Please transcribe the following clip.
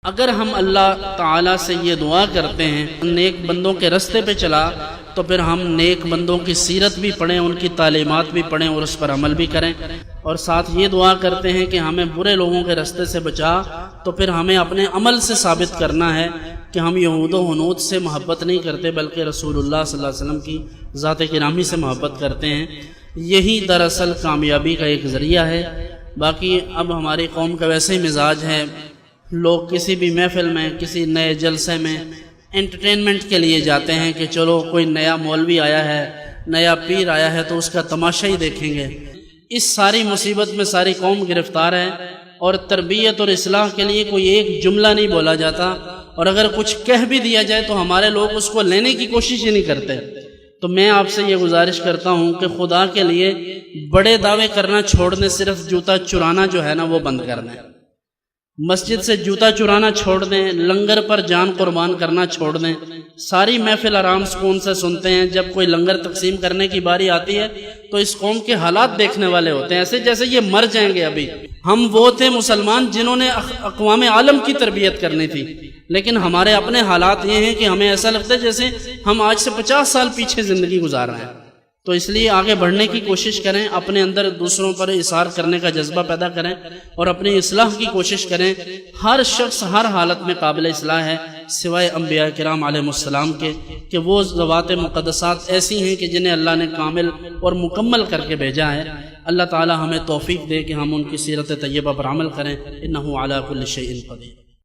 اگر ہم اللہ تعالیٰ سے یہ دعا کرتے ہیں نیک بندوں کے رستے پہ چلا، تو پھر ہم نیک بندوں کی سیرت بھی پڑھیں، ان کی تعلیمات بھی پڑھیں اور اس پر عمل بھی کریں، اور ساتھ یہ دعا کرتے ہیں کہ ہمیں برے لوگوں کے رستے سے بچا، تو پھر ہمیں اپنے عمل سے ثابت کرنا ہے کہ ہم یہود و حنود سے محبت نہیں کرتے بلکہ رسول اللہ صلی اللہ علیہ وسلم کی ذات گرامی سے محبت کرتے ہیں۔ یہی دراصل کامیابی کا ایک ذریعہ ہے۔ باقی اب ہماری قوم کا ویسے ہی مزاج ہے، لوگ کسی بھی محفل میں، کسی نئے جلسے میں انٹرٹینمنٹ کے لیے جاتے ہیں کہ چلو کوئی نیا مولوی آیا ہے، نیا پیر آیا ہے تو اس کا تماشا ہی دیکھیں گے۔ اس ساری مصیبت میں ساری قوم گرفتار ہے، اور تربیت اور اصلاح کے لیے کوئی ایک جملہ نہیں بولا جاتا، اور اگر کچھ کہہ بھی دیا جائے تو ہمارے لوگ اس کو لینے کی کوشش ہی نہیں کرتے۔ تو میں آپ سے یہ گزارش کرتا ہوں کہ خدا کے لیے بڑے دعوے کرنا چھوڑ دیں، صرف جوتا چرانا جو ہے نا وہ بند کر دیں۔ مسجد سے جوتا چرانا چھوڑ دیں، لنگر پر جان قربان کرنا چھوڑ دیں۔ ساری محفل آرام سکون سے سنتے ہیں، جب کوئی لنگر تقسیم کرنے کی باری آتی ہے تو اس قوم کے حالات دیکھنے والے ہوتے ہیں، ایسے جیسے یہ مر جائیں گے۔ ابھی ہم وہ تھے مسلمان جنہوں نے اقوام عالم کی تربیت کرنی تھی، لیکن ہمارے اپنے حالات یہ ہیں کہ ہمیں ایسا لگتا ہے جیسے ہم آج سے 50 سال پیچھے زندگی گزار رہے ہیں۔ تو اس لیے آگے بڑھنے کی کوشش کریں، اپنے اندر دوسروں پر اثار کرنے کا جذبہ پیدا کریں اور اپنی اصلاح کی کوشش کریں۔ ہر شخص ہر حالت میں قابل اصلاح ہے سوائے انبیاء کرام علیہ السلام کے، کہ وہ ذوات مقدسات ایسی ہیں کہ جنہیں اللہ نے کامل اور مکمل کر کے بھیجا ہے۔ اللہ تعالی ہمیں توفیق دے کہ ہم ان کی سیرت طیبہ پر عمل کریں، انہ علی کل شیء قدیر۔